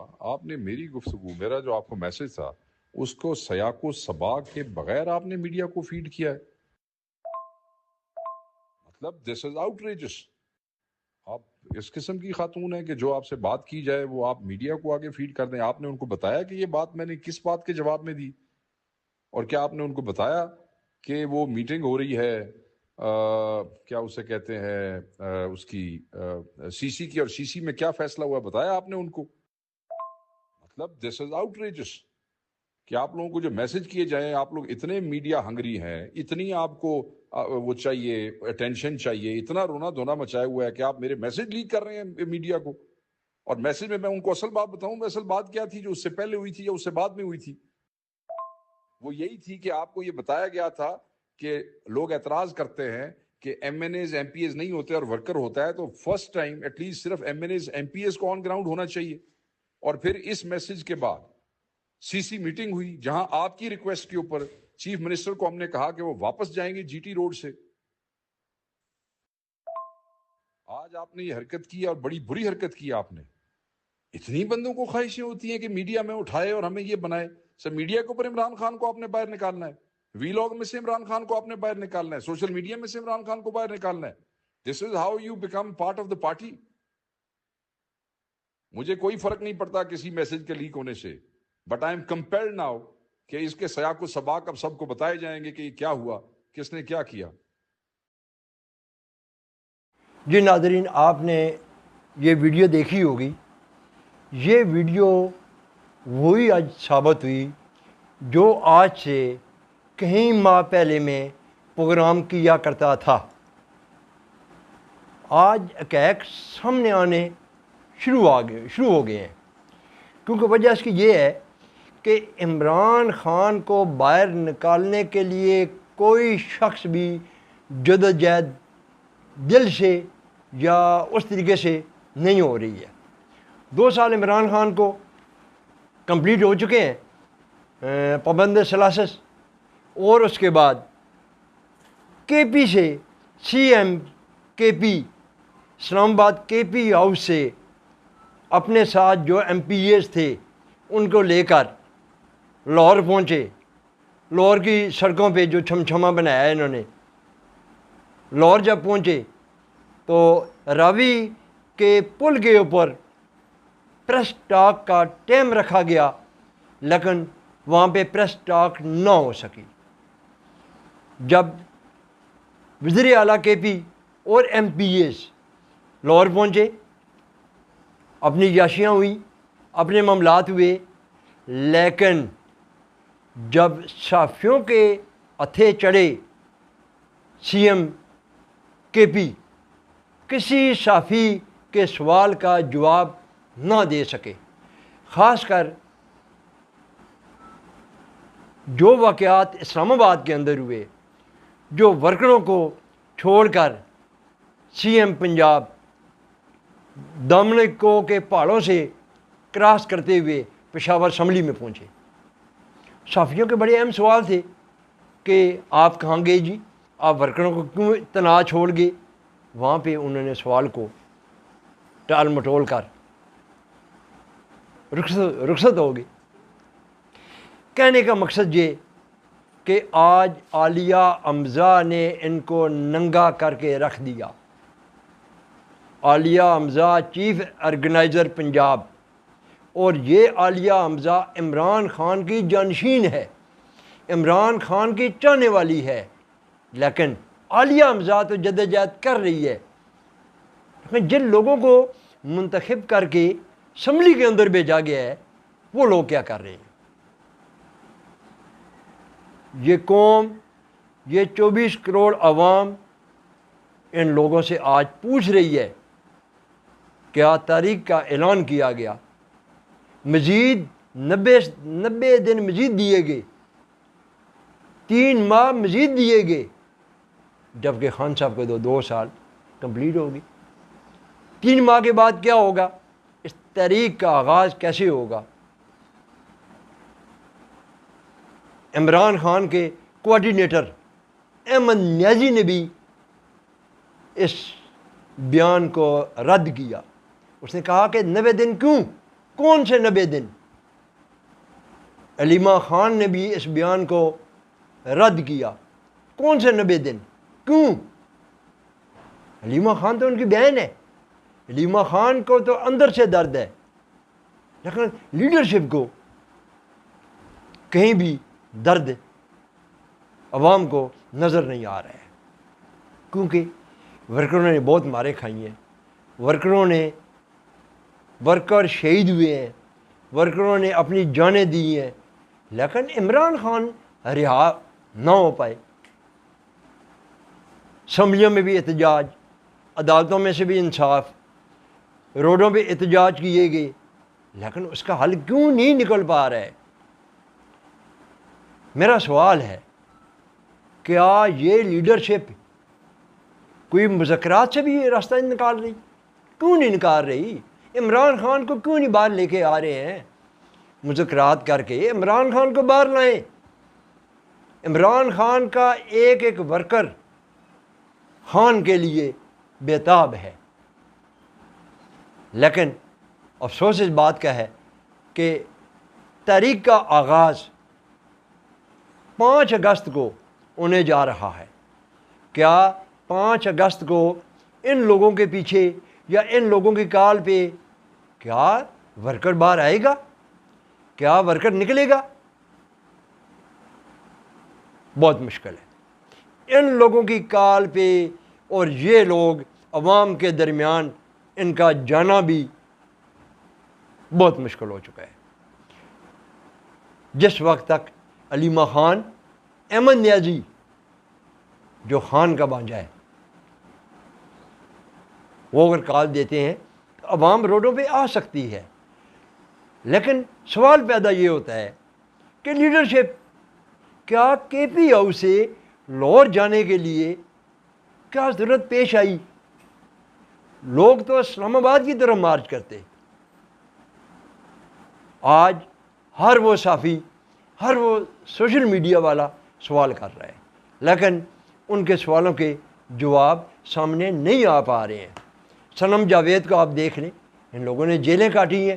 آپ نے میری گفتگو، میرا جو آپ کو میسج تھا، اس کو سیاق و سباق کے بغیر آپ نے میڈیا کو فیڈ کیا ہے. مطلب دس از آؤٹریجس. آپ اس قسم کی خاتون ہیں کہ جو آپ سے بات کی جائے وہ آپ میڈیا کو آگے فیڈ کر دیں. آپ نے ان کو بتایا کہ یہ بات میں نے کس بات کے جواب میں دی؟ اور کیا آپ نے ان کو بتایا کہ وہ میٹنگ ہو رہی ہے کیا اسے کہتے ہیں اس کی سی سی کی، اور سی سی میں کیا فیصلہ ہوا بتایا آپ نے ان کو؟ مطلب دس از آؤٹریجس کہ آپ لوگوں کو جو میسج کیے جائیں، آپ لوگ اتنے میڈیا ہنگری ہیں، اتنی آپ کو وہ چاہیے، اٹینشن چاہیے، اتنا رونا دھونا مچایا ہوا ہے کہ آپ میرے میسج لیک کر رہے ہیں میڈیا کو. اور میسج میں ان کو اصل بات بتاؤں، اصل بات کیا تھی جو اس سے پہلے ہوئی تھی یا اس سے بعد میں ہوئی تھی؟ وہ یہی تھی کہ آپ کو یہ بتایا گیا تھا کہ لوگ اعتراض کرتے ہیں کہ M N A's M P A's نہیں ہوتے اور ورکر ہوتا ہے، تو فرسٹ ٹائم ایٹ لیسٹ صرف M N A's M P A's کو آن گراؤنڈ ہونا چاہیے. اور پھر اس میسج کے بعد سی سی میٹنگ ہوئی جہاں آپ کی ریکویسٹ کے اوپر چیف منسٹر کو ہم نے کہا کہ وہ واپس جائیں گے جی ٹی روڈ سے. آج آپ نے یہ حرکت کی اور بڑی بری حرکت کی آپ نے. اتنی بندوں کو خواہشیں ہوتی ہیں کہ میڈیا میں اٹھائے اور ہمیں یہ بنائے. سر میڈیا کے اوپر عمران خان کو آپ نے باہر نکالنا ہے، وی لاگ میں سے عمران خان کو آپ نے باہر نکالنا ہے، سوشل میڈیا میں سے عمران خان کو باہر نکالنا ہے. This is how you become part of the party. مجھے کوئی فرق نہیں پڑتا کسی میسج کے لیک ہونے سے، but I am compelled now کہ اس کے سیاق و سباق اب سب کو بتائے جائیں گے کہ یہ کیا ہوا، کس نے کیا کیا. جی ناظرین، آپ نے یہ ویڈیو دیکھی ہوگی. یہ ویڈیو وہی آج ثابت ہوئی جو آج سے کئی ماہ پہلے میں پروگرام کیا کرتا تھا. آج حقائق سامنے آنے شروع ہو گئے ہیں، کیونکہ وجہ اس کی یہ ہے کہ عمران خان کو باہر نکالنے کے لیے کوئی شخص بھی جدوجہد دل سے یا اس طریقے سے نہیں ہو رہی ہے. 2 سال عمران خان کو کمپلیٹ ہو چکے ہیں پابند ثلاثت، اور اس کے بعد کے پی سے سی ایم کے پی اسلام آباد کے پی ہاؤس سے اپنے ساتھ جو ایم پی ایز تھے ان کو لے کر لاہور پہنچے. لاہور کی سڑکوں پہ جو چھمچھما بنایا ہے انہوں نے، لاہور جب پہنچے تو راوی کے پل کے اوپر پریس ٹاک کا ٹائم رکھا گیا، لیکن وہاں پہ پریس ٹاک نہ ہو سکی. جب وزیر اعلیٰ کے پی اور ایم پی ایز لاہور پہنچے، اپنی یاشیاں ہوئیں، اپنے معاملات ہوئے، لیکن جب صحافیوں کے ہتھے چڑھے سی ایم کے پی کسی صحافی کے سوال کا جواب نہ دے سکے. خاص کر جو واقعات اسلام آباد کے اندر ہوئے، جو ورکروں کو چھوڑ کر سی ایم پنجاب دامنکو کے پہاڑوں سے کراس کرتے ہوئے پشاور اسمبلی میں پہنچے. صحافیوں کے بڑے اہم سوال تھے کہ آپ کہاں گئے جی، آپ ورکروں کو کیوں تنہا چھوڑ گئے. وہاں پہ انہوں نے سوال کو ٹال مٹول کر رخصت ہو گئے. کہنے کا مقصد یہ کہ آج عالیہ حمزہ نے ان کو ننگا کر کے رکھ دیا. عالیہ حمزہ چیف آرگنائزر پنجاب، اور یہ عالیہ حمزہ عمران خان کی جانشین ہے، عمران خان کی چاہنے والی ہے، لیکن عالیہ حمزہ تو جدوجہد کر رہی ہے. لیکن جن لوگوں کو منتخب کر کے اسمبلی کے اندر بھیجا گیا ہے وہ لوگ کیا کر رہے ہیں؟ یہ قوم، یہ 24 کروڑ عوام ان لوگوں سے آج پوچھ رہی ہے. کیا تاریخ کا اعلان کیا گیا، مزید 90 دن مزید دیے گئے، 3 ماہ مزید دیے گئے، جبکہ خان صاحب کو 2 سال کمپلیٹ ہوگی. 3 ماہ کے بعد کیا ہوگا؟ اس تحریک کا آغاز کیسے ہوگا؟ عمران خان کے کوآرڈینیٹر احمد نیازی نے بھی اس بیان کو رد کیا. اس نے کہا کہ 90 دن کیوں، کون سے 90 دن؟ علیمہ خان نے بھی اس بیان کو رد کیا. کون سے 90 دن؟ کیوں؟ علیمہ خان تو ان کی بہن ہے، علیمہ خان کو تو اندر سے درد ہے، لیکن لیڈرشپ کو کہیں بھی درد عوام کو نظر نہیں آ رہا ہے. کیونکہ ورکروں نے بہت مارے کھائی ہیں، ورکر شہید ہوئے ہیں، ورکروں نے اپنی جانیں دی ہیں، لیکن عمران خان رہا نہ ہو پائے. اسمبلیوں میں بھی احتجاج، عدالتوں میں سے بھی انصاف، روڈوں پہ احتجاج کیے گئے، لیکن اس کا حل کیوں نہیں نکل پا رہا ہے؟ میرا سوال ہے، کیا یہ لیڈرشپ کوئی مذاکرات سے بھی یہ راستہ نکال رہی؟ کیوں نہیں نکال رہی؟ عمران خان کو کیوں نہیں باہر لے کے آ رہے ہیں؟ مذاکرات کر کے عمران خان کو باہر لائیں. عمران خان کا ایک ایک ورکر خان کے لیے بےتاب ہے، لیکن افسوس اس بات کا ہے کہ تحریک کا آغاز 5 اگست کو ہونے جا رہا ہے. کیا 5 اگست کو ان لوگوں کے پیچھے یا ان لوگوں کی کال پہ کیا ورکر باہر آئے گا؟ کیا ورکر نکلے گا؟ بہت مشکل ہے. ان لوگوں کی کال پہ اور یہ لوگ عوام کے درمیان ان کا جانا بھی بہت مشکل ہو چکا ہے. جس وقت تک علیمہ خان، احمد نیازی جو خان کا بانجا ہے، وہ اگر کال دیتے ہیں تو عوام روڈوں پہ آ سکتی ہے. لیکن سوال پیدا یہ ہوتا ہے کہ لیڈرشپ کیا کے پی ہاؤس سے لاہور جانے کے لیے کیا ضرورت پیش آئی؟ لوگ تو اسلام آباد کی طرف مارچ کرتے. آج ہر وہ صحافی، ہر وہ سوشل میڈیا والا سوال کر رہا ہے، لیکن ان کے سوالوں کے جواب سامنے نہیں آ پا رہے ہیں. صنم جاوید کو آپ دیکھ لیں، ان لوگوں نے جیلیں کاٹی ہیں.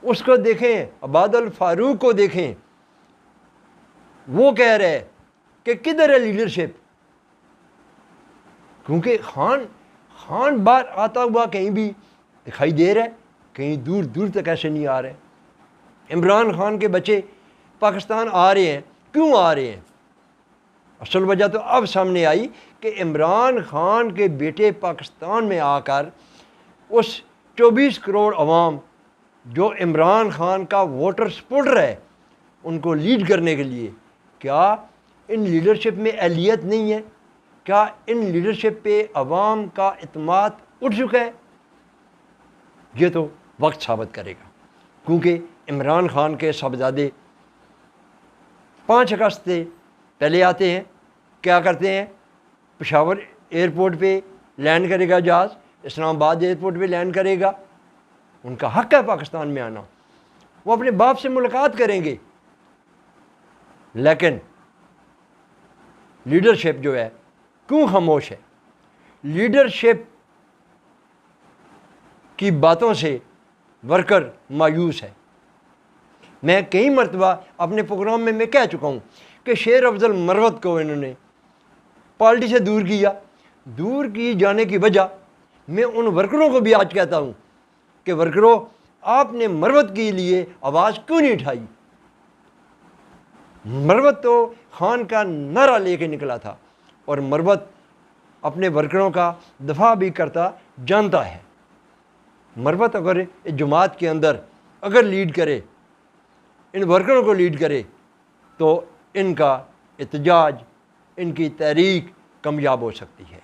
اس کو دیکھیں، عباد الفاروق کو دیکھیں، وہ کہہ رہے کہ کدھر ہے لیڈرشپ؟ کیونکہ خان باہر آتا ہوا کہیں بھی دکھائی دے رہا ہے، کہیں دور دور تک ایسے نہیں آ رہے. عمران خان کے بچے پاکستان آ رہے ہیں، کیوں آ رہے ہیں؟ اصل وجہ تو اب سامنے آئی کہ عمران خان کے بیٹے پاکستان میں آ کر اس 24 کروڑ عوام جو عمران خان کا ووٹر سپورٹر ہے، ان کو لیڈ کرنے کے لیے کیا ان لیڈرشپ میں اہلیت نہیں ہے؟ کیا ان لیڈرشپ پہ عوام کا اعتماد اٹھ چکا ہے؟ یہ تو وقت ثابت کرے گا. کیونکہ عمران خان کے صاحبزادے 5 اگست سے پہلے آتے ہیں، کیا کرتے ہیں؟ پشاور ایئرپورٹ پہ لینڈ کرے گا جہاز، اسلام آباد ایئرپورٹ پہ لینڈ کرے گا. ان کا حق ہے پاکستان میں آنا، وہ اپنے باپ سے ملاقات کریں گے. لیکن لیڈرشپ جو ہے کیوں خاموش ہے؟ لیڈرشپ کی باتوں سے ورکر مایوس ہے. میں کئی مرتبہ اپنے پروگرام میں کہہ چکا ہوں کہ شیر افضل مروت کو انہوں نے پارٹی سے دور کی جانے کی وجہ میں ان ورکروں کو بھی آج کہتا ہوں کہ ورکروں، آپ نے مروت کے لیے آواز کیوں نہیں اٹھائی؟ مروت تو خان کا نعرہ لے کے نکلا تھا، اور مروت اپنے ورکروں کا دفاع بھی کرتا جانتا ہے. مروت اگر جماعت کے اندر اگر لیڈ کرے، ان ورکروں کو لیڈ کرے، تو ان کا احتجاج، ان کی تحریک کامیاب ہو سکتی ہے.